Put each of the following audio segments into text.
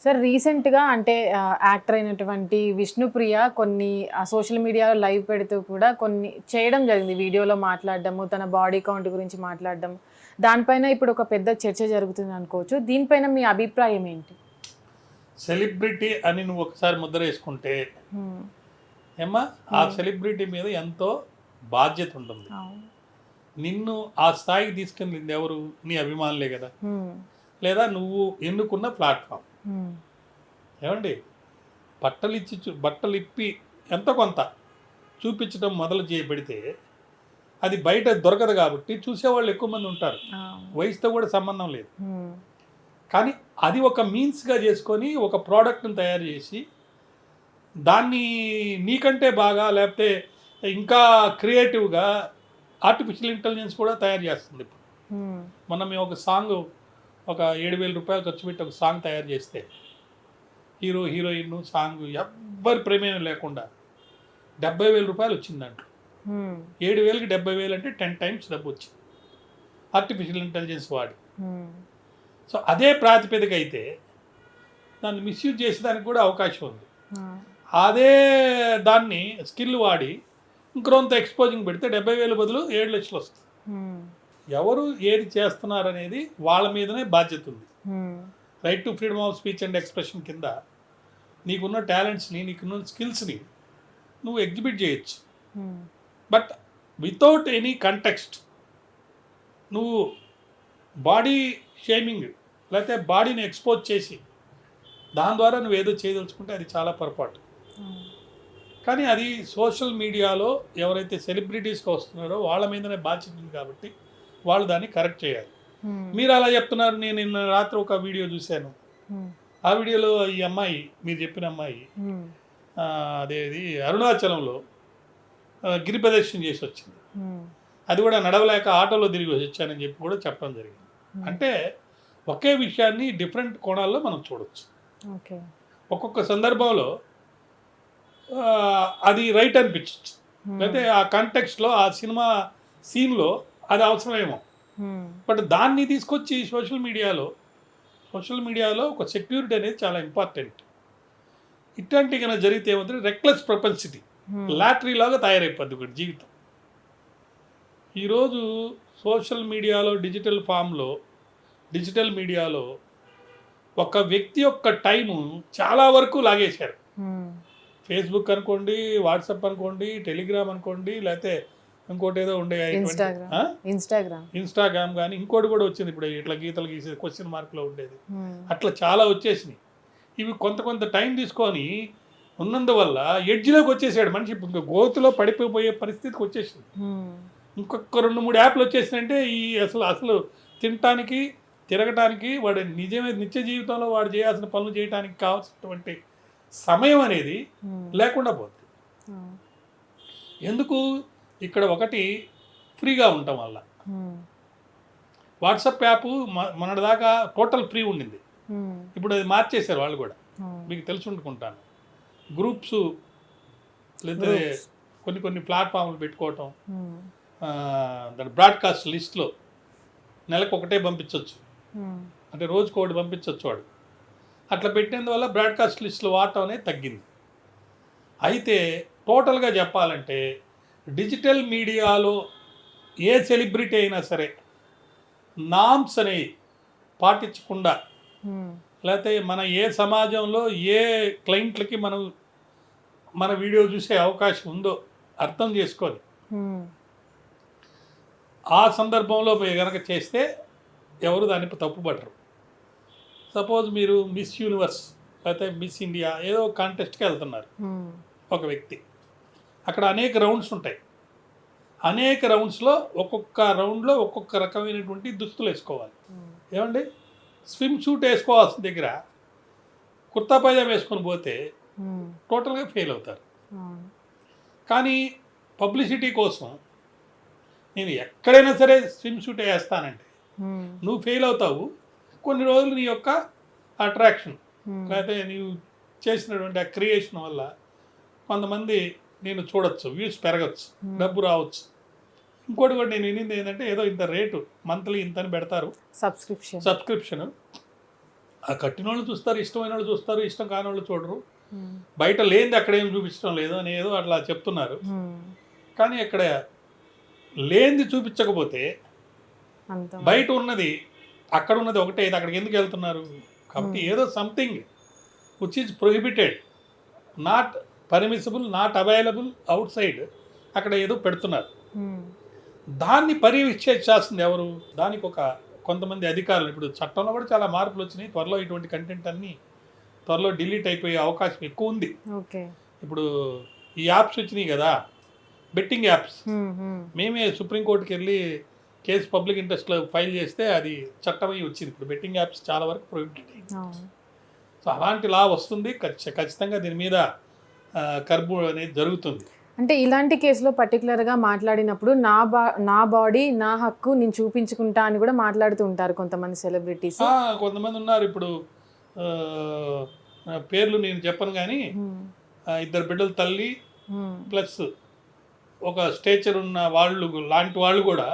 Sir రీసెంట్గా అంటే actor అయినటువంటి విష్ణుప్రియ కొన్ని సోషల్ మీడియాలో లైవ్ పెడుతూ కూడా కొన్ని చేయడం జరిగింది, వీడియోలో మాట్లాడడము, తన బాడీ కౌంట్ గురించి మాట్లాడడం. దానిపైన ఇప్పుడు ఒక పెద్ద చర్చ జరుగుతుంది అనుకోవచ్చు. దీనిపైన మీ అభిప్రాయం ఏంటి? సెలబ్రిటీ అని నువ్వు ఒకసారి ముద్ర వేసుకుంటే ఏమ్మా ఆ సెలబ్రిటీ మీద ఎంతో బాధ్యత ఉంటుంది. నిన్ను ఆ స్థాయికి తీసుకెళ్ళింది ఎవరు? నీ అభిమానులే కదా, లేదా నువ్వు ఎన్నుకున్న ప్లాట్ఫామ్. ఏమండి, బట్టలు ఇప్పి ఎంతో కొంత చూపించడం మొదలు చేయబడితే అది బయట దొరకదు కాబట్టి చూసేవాళ్ళు ఎక్కువ మంది ఉంటారు. వయసుతో కూడా సంబంధం లేదు. కానీ అది ఒక మీన్స్గా చేసుకొని ఒక ప్రోడక్ట్ని తయారు చేసి దాన్ని నీకంటే బాగా లేకపోతే ఇంకా క్రియేటివ్గా ఆర్టిఫిషియల్ ఇంటెలిజెన్స్ కూడా తయారు చేస్తుంది. ఇప్పుడు మనం ఒక సాంగ్ ఒక 7,000 రూపాయలు ఖర్చు పెట్టి ఒక సాంగ్ తయారు చేస్తే హీరో హీరోయిన్ సాంగ్ ఎవ్వరి ప్రమేయం లేకుండా 70,000 రూపాయలు వచ్చింది. దాంట్లో 7,000కి 70,000 అంటే 10 టైమ్స్ డబ్బు వచ్చింది ఆర్టిఫిషియల్ ఇంటెలిజెన్స్ వాడి. సో అదే ప్రాతిపదిక అయితే దాన్ని మిస్యూజ్ చేసేదానికి కూడా అవకాశం ఉంది. అదే దాన్ని స్కిల్ వాడి ఇంకొంత ఎక్స్పోజింగ్ పెడితే 70,000 బదులు 7 లక్షలు వస్తుంది. ఎవరు ఏది చేస్తున్నారు అనేది వాళ్ళ మీదనే బాధ్యత ఉంది. Right to freedom of speech and expression కింద నీకున్న టాలెంట్స్ని, నీకున్న స్కిల్స్ని నువ్వు ఎగ్జిబిట్ చేయొచ్చు. బట్ వితౌట్ ఎనీ కంటెక్స్ట్ నువ్వు బాడీ షేమింగ్ లేకపోతే బాడీని ఎక్స్పోజ్ చేసి దాని ద్వారా నువ్వు ఏదో చేయదలుచుకుంటే అది చాలా పొరపాటు. కానీ అది సోషల్ మీడియాలో ఎవరైతే సెలబ్రిటీస్గా వస్తున్నారో వాళ్ళ మీదనే బాధ్యత ఉంది కాబట్టి వాళ్ళు దాన్ని కరెక్ట్ చేయాలి. మీరు అలా చెప్తున్నారు. నేను నిన్న రాత్రి ఒక వీడియో చూశాను. ఆ వీడియోలో ఈ అమ్మాయి, మీరు చెప్పిన అమ్మాయి, అదేది అరుణాచలంలో గిరి ప్రదర్శన చేసి వచ్చింది. అది కూడా నడవలేక ఆటోలో తిరిగి వచ్చానని చెప్పి కూడా చెప్పడం జరిగింది. అంటే ఒకే విషయాన్ని డిఫరెంట్ కోణాల్లో మనం చూడవచ్చు. ఒక్కొక్క సందర్భంలో అది రైట్ అనిపించవచ్చు, లేకపోతే ఆ కాంటెక్స్ట్లో ఆ సినిమా సీన్లో అది అవసరమేమో. బట్ దాన్ని తీసుకొచ్చి సోషల్ మీడియాలో ఒక సెక్యూరిటీ అనేది చాలా ఇంపార్టెంట్. ఇట్లాంటి కన్నా జరిగితే ఏమంటే రెక్లెస్ ప్రొపెన్సిటీ, లాటరీలాగా తయారైపోద్ది ఒకటి జీవితం. ఈరోజు సోషల్ మీడియాలో డిజిటల్ మీడియాలో ఒక వ్యక్తి యొక్క టైము చాలా వరకు లాగేశారు. ఫేస్బుక్ అనుకోండి, వాట్సాప్ అనుకోండి, టెలిగ్రామ్ అనుకోండి, లేకపోతే ఇంకోటి ఏదో ఉండే ఇన్స్టాగ్రామ్ కానీ ఇంకోటి కూడా వచ్చింది ఇప్పుడు, ఇట్లా గీతలు గీసేది క్వశ్చన్ మార్క్లో ఉండేది. అట్లా చాలా వచ్చేసినాయి. ఇవి కొంత టైం తీసుకొని ఉన్నందువల్ల ఎడ్జ్లోకి వచ్చేసాడు మనిషి. ఇంకా గోతులో పడిపోయే పరిస్థితికి వచ్చేసింది. ఇంకొక 2-3 యాప్లు వచ్చేసినంటే ఈ అసలు తినటానికి తిరగటానికి వాడు నిత్య జీవితంలో వాడు చేయాల్సిన పనులు చేయడానికి కావాల్సినటువంటి సమయం అనేది లేకుండా పోతుంది. ఎందుకు? ఇక్కడ ఒకటి ఫ్రీగా ఉండటం వల్ల. వాట్సాప్ యాప్ మొన్నటిదాకా టోటల్ ఫ్రీ ఉండింది, ఇప్పుడు అది మార్చేశారు వాళ్ళు కూడా. మీకు తెలిసి ఉండుకుంటాను, గ్రూప్స్ లేదా కొన్ని ప్లాట్ఫామ్లు పెట్టుకోవటం, దాని బ్రాడ్కాస్ట్ లిస్ట్లో నెలకు ఒకటే పంపించవచ్చు, అంటే రోజుకి ఒకటి పంపించవచ్చు వాడు. అట్లా పెట్టినందువల్ల బ్రాడ్కాస్ట్ లిస్టులు వాడటం అనేది తగ్గింది. అయితే టోటల్గా చెప్పాలంటే డిజిటల్ మీడియాలో ఏ సెలబ్రిటీ అయినా సరే నామ్స్ అనేవి పాటించకుండా, లేకపోతే మన ఏ సమాజంలో ఏ క్లయింట్లకి మన వీడియో చూసే అవకాశం ఉందో అర్థం చేసుకొని ఆ సందర్భంలో మీరు కనుక చేస్తే ఎవరు దాన్ని తప్పుపడరు. సపోజ్ మీరు మిస్ యూనివర్స్ లేకపోతే మిస్ ఇండియా ఏదో కాంటెస్ట్కి వెళ్తున్నారు ఒక వ్యక్తి, అక్కడ అనేక రౌండ్స్ ఉంటాయి. అనేక రౌండ్స్లో ఒక్కొక్క రౌండ్లో ఒక్కొక్క రకమైనటువంటి దుస్తులు వేసుకోవాలి. ఏమండి, స్విమ్ సూట్ వేసుకోవాల్సిన దగ్గర కుర్తా పైజామా వేసుకొని పోతే టోటల్గా ఫెయిల్ అవుతారు. కానీ పబ్లిసిటీ కోసం నేను ఎక్కడైనా సరే స్విమ్ సూట్ వేస్తానంటే నువ్వు ఫెయిల్ అవుతావు. కొన్ని రోజులు నీ యొక్క అట్రాక్షన్ లేకపోతే నీవు చేసినటువంటి ఆ క్రియేషన్ వల్ల కొంతమంది నేను చూడొచ్చు, వ్యూస్ పెరగచ్చు, డబ్బు రావచ్చు. ఇంకోటి కూడా నేను వినింది ఏంటంటే ఏదో ఇంత రేటు మంత్లీ ఇంతని పెడతారు సబ్స్క్రిప్షన్. ఆ కట్టిన వాళ్ళు చూస్తారు, ఇష్టమైన వాళ్ళు చూస్తారు, ఇష్టం కాని వాళ్ళు చూడరు. బయట లేనిది అక్కడ ఏం చూపించడం లేదు అని ఏదో అట్లా చెప్తున్నారు. కానీ ఇక్కడ లేనిది చూపించకపోతే బయట ఉన్నది అక్కడ ఉన్నది ఒకటే, అక్కడికి ఎందుకు వెళ్తున్నారు? కాబట్టి ఏదో something which is prohibited, not permissible, not available out side అక్కడ ఏదో పెడుతున్నారు. దాన్ని పర్యవేక్షించాల్సింది ఎవరు? దానికి ఒక కొంతమంది అధికారులు. ఇప్పుడు చట్టంలో కూడా చాలా మార్పులు వచ్చినాయి. త్వరలో ఇటువంటి కంటెంట్ అన్నీ త్వరలో డిలీట్ అయిపోయే అవకాశం ఎక్కువ ఉంది. ఇప్పుడు ఈ యాప్స్ వచ్చినాయి కదా, బెట్టింగ్ యాప్స్, మేమే సుప్రీంకోర్టుకి వెళ్ళి కేసు పబ్లిక్ ఇంట్రెస్ట్లో ఫైల్ చేస్తే అది చట్టమై వచ్చింది. ఇప్పుడు బెట్టింగ్ యాప్స్ చాలా వరకు ప్రొహిబిటెడ్ అయింది. సో అలాంటి లా వస్తుంది, ఖచ్చితంగా దీని మీద కర్బు అనేది జరుగుతుంది. అంటే ఇలాంటి కేసులో పర్టికులర్గా మాట్లాడినప్పుడు నా బాడీ నా హక్కు నేను చూపించుకుంటా అని కూడా మాట్లాడుతూ ఉంటారు కొంతమంది సెలబ్రిటీస్. కొంతమంది ఉన్నారు. ఇప్పుడు పేర్లు నేను చెప్పను కానీ 2 బిడ్డల తల్లి ప్లస్ ఒక స్టేచర్ ఉన్న వాళ్ళు లాంటి వాళ్ళు కూడా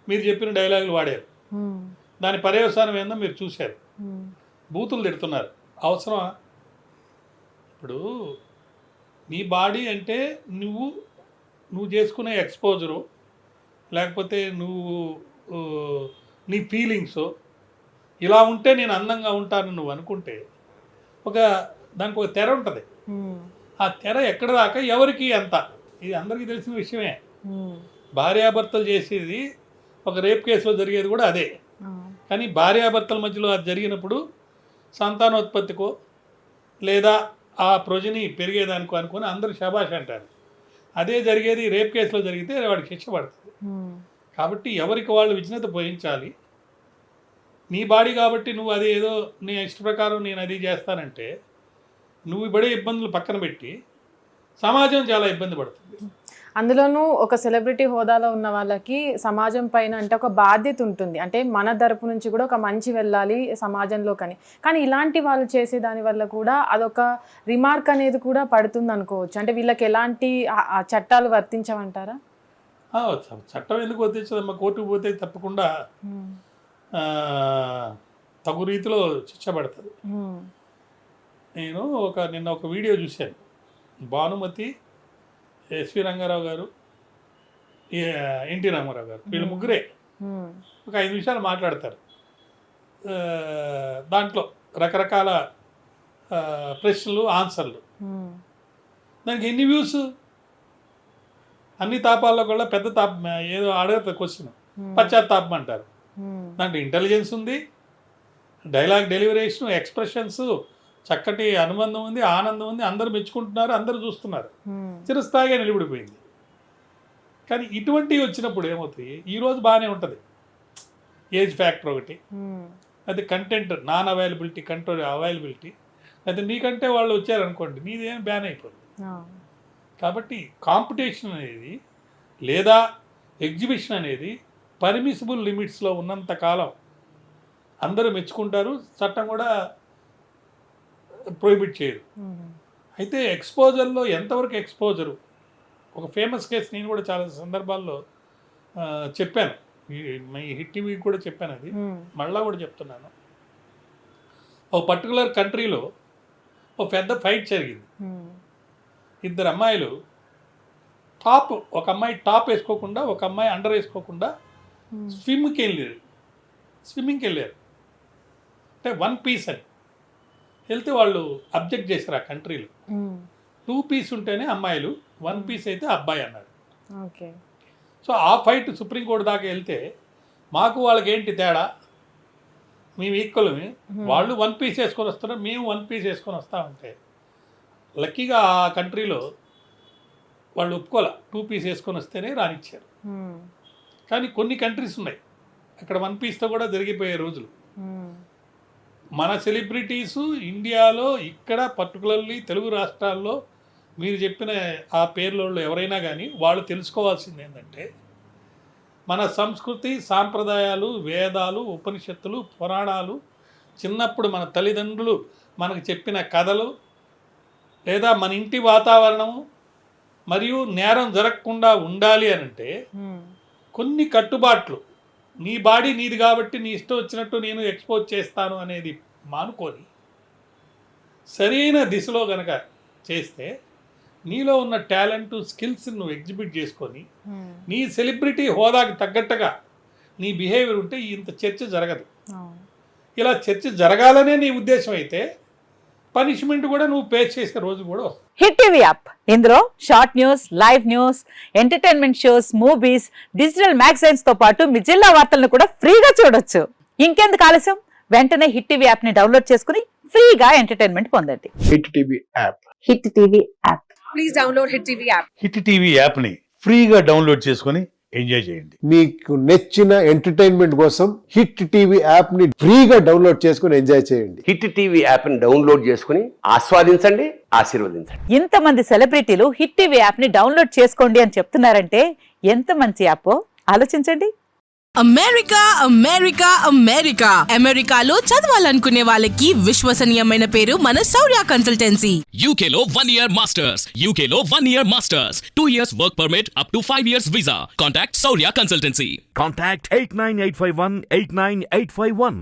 మీరు చెప్పిన డైలాగులు వాడారు. దాని పర్యవసానం ఏందో మీరు చూశారు. బూతులు తిడుతున్నారు. అవసరమా? ఇప్పుడు నీ బాడీ అంటే నువ్వు చేసుకునే ఎక్స్పోజరు, లేకపోతే నీ ఫీలింగ్స్ ఇలా ఉంటే నేను అందంగా ఉంటానని నువ్వు అనుకుంటే దానికి ఒక తెర ఉంటుంది. ఆ తెర ఎక్కడ దాకా ఎవరికి ఎంత, ఇది అందరికీ తెలిసిన విషయమే. భార్యాభర్తలు చేసేది ఒక రేప్ కేసులో జరిగేది కూడా అదే. కానీ భార్యాభర్తల మధ్యలో అది జరిగినప్పుడు సంతానోత్పత్తికో లేదా ఆ ప్రొజని పెరిగేదానికో అనుకుని అందరూ శబాష్ అంటారు. అదే జరిగేది రేప్ కేసులో జరిగితే వాడికి శిక్ష పడుతుంది. కాబట్టి ఎవరికి వాళ్ళు విజ్ఞత పోయించాలి. నీ బాడీ కాబట్టి నువ్వు అది ఏదో నీ ఇష్ట ప్రకారం నేను అది చేస్తానంటే నువ్వు పడే ఇబ్బందులు పక్కన పెట్టి సమాజం చాలా ఇబ్బంది పడుతుంది. అందులోనూ ఒక సెలబ్రిటీ హోదాలో ఉన్న వాళ్ళకి సమాజం పైన అంటే ఒక బాధ్యత ఉంటుంది. అంటే మన తరపు నుంచి కూడా ఒక మంచి వెళ్ళాలి సమాజంలో. కానీ ఇలాంటి వాళ్ళు చేసే దాని వల్ల కూడా అదొక రిమార్క్ అనేది కూడా పడుతుంది అనుకోవచ్చు. అంటే వీళ్ళకి ఎలాంటి చట్టాలు వర్తించమంటారా? చట్టం ఎందుకు వర్తించదమ్మా? కోర్టుకు పోతే తప్పకుండా తగు రీతిలో శిక్ష పడుతుంది. నేను నిన్న ఒక వీడియో చూశాను. భానుమతి, ఎస్వి రంగారావు గారు, ఎన్టీ రామారావు గారు, వీళ్ళు ముగ్గురే ఒక 5 నిమిషాలు మాట్లాడతారు. దాంట్లో రకరకాల ప్రశ్నలు, ఆన్సర్లు. దానికి ఎన్ని వ్యూస్? అన్ని తాపాల్లో కూడా పెద్ద తాపం ఏదో అడగదు క్వశ్చన్, పశ్చాత్తాపం అంటారు. దాంట్లో ఇంటెలిజెన్స్ ఉంది, డైలాగ్ డెలివరేషన్, ఎక్స్ప్రెషన్స్, చక్కటి అనుబంధం ఉంది, ఆనందం ఉంది, అందరూ మెచ్చుకుంటున్నారు, అందరూ చూస్తున్నారు, చిరస్థాయిగా నిలబడిపోయింది. కానీ ఇటువంటివి వచ్చినప్పుడు ఏమవుతాయి? ఈరోజు బాగానే ఉంటుంది, ఏజ్ ఫ్యాక్టర్ ఒకటి, అది content non availability, control availability, అయితే నీకంటే వాళ్ళు వచ్చారనుకోండి నీదేం బ్యాన్ అయిపోతుంది. కాబట్టి కాంపిటీషన్ అనేది లేదా ఎగ్జిబిషన్ అనేది పర్మిసిబుల్ లిమిట్స్లో ఉన్నంతకాలం అందరూ మెచ్చుకుంటారు, చట్టం కూడా ప్రొహిబిట్ చేయదు. అయితే ఎక్స్పోజర్లో ఎంతవరకు ఎక్స్పోజరు? ఒక ఫేమస్ కేసు నేను కూడా చాలా సందర్భాల్లో చెప్పాను, ఈ హిట్ టీవీకి కూడా చెప్పాను, అది మళ్ళా కూడా చెప్తున్నాను. ఒక పర్టికులర్ కంట్రీలో ఒక పెద్ద ఫైట్ జరిగింది. 2 అమ్మాయిలు ఒక అమ్మాయి టాప్ వేసుకోకుండా, ఒక అమ్మాయి అండర్ వేసుకోకుండా స్విమ్మింగ్కి వెళ్ళారు. అంటే 1 పీస్ అని వెళ్తే వాళ్ళు అబ్జెక్ట్ చేశారు ఆ కంట్రీలో. 2 పీస్ ఉంటేనే అమ్మాయిలు, 1 పీస్ అయితే అబ్బాయి అన్నారు. సో ఆ ఫైట్ సుప్రీంకోర్టు దాకా వెళ్తే మాకు వాళ్ళకి ఏంటి తేడా, మేము ఈక్వల్మే, వాళ్ళు 1 పీస్ వేసుకొని వస్తున్నారు, మేము 1 పీస్ వేసుకొని వస్తామంటే లక్కీగా ఆ కంట్రీలో వాళ్ళు ఒప్పుకోలే, 2 పీస్ వేసుకొని వస్తేనే రానిచ్చారు. కానీ కొన్ని కంట్రీస్ ఉన్నాయి అక్కడ 1 పీస్తో కూడా జరిగిపోయే రోజులు. మన సెలబ్రిటీసు ఇండియాలో ఇక్కడ పర్టికులర్లీ తెలుగు రాష్ట్రాల్లో మీరు చెప్పిన ఆ పేర్లలో ఎవరైనా కానీ వాళ్ళు తెలుసుకోవాల్సింది ఏంటంటే మన సంస్కృతి, సాంప్రదాయాలు, వేదాలు, ఉపనిషత్తులు, పురాణాలు, చిన్నప్పుడు మన తల్లిదండ్రులు మనకు చెప్పిన కథలు, లేదా మన ఇంటి వాతావరణము, మరియు నేరం జరగకుండా ఉండాలి అని అంటే కొన్ని కట్టుబాట్లు, నీ బాడీ నీది కాబట్టి నీ ఇష్టం వచ్చినట్టు నేను ఎక్స్పోజ్ చేస్తాను అనేది మానుకొని సరైన దిశలో గనక చేస్తే నీలో ఉన్న టాలెంట్ స్కిల్స్ నువ్వు ఎగ్జిబిట్ చేసుకొని నీ సెలబ్రిటీ హోదాకి తగ్గట్టుగా నీ బిహేవియర్ ఉంటే ఇంత చర్చ జరగదు. ఇలా చర్చ జరగాలనే నీ ఉద్దేశం అయితే పనిష్మెంట్ కూడా నువ్వు పే చేసే రోజు కూడా వస్తుంది. హిట్ టీవీ యాప్ ఇందులో short news, live news, entertainment shows, movies, digital magazines తో పాటు మీ జిల్లా వార్తలను కూడా ఫ్రీగా చూడొచ్చు. ఇంకెందుకు ఆలస్యం, వెంటనే హిట్ టీవీ యాప్ ని డౌన్లోడ్ చేసుకుని ఫ్రీగా ఎంటర్టైన్మెంట్ పొందండి. Hit TV app. Hit TV app. Please download Hit TV app. Hit TV యాప్ని ఫ్రీగా డౌన్లోడ్ చేసుకొని ఎంజాయ్ చేయండి. మీకు నచ్చిన ఎంటర్టైన్మెంట్ కోసం హిట్ టీవీ యాప్ ని ఫ్రీగా డౌన్లోడ్ చేసుకుని ఎంజాయ్ చేయండి. హిట్ టీవీ యాప్ని డౌన్లోడ్ చేసుకుని ఆస్వాదించండి, ఆశీర్వదించండి. ఇంతమంది సెలబ్రిటీలు హిట్ టీవీ యాప్ ని డౌన్లోడ్ చేసుకోండి అని చెప్తున్నారంటే ఎంత మంచి యాప్ ఆలోచించండి. అమెరికా అమెరికా అమెరికా అమెరికాలో చదవాలనుకునే వాళ్ళకి విశ్వసనీయమైన పేరు మన శౌర్య కన్సల్టెన్సీ. UK లో 1 year masters. UK లో 1 year masters. 2 years work permit up to 5 years visa. Contact Saurya Consultancy. Contact 89851 89851.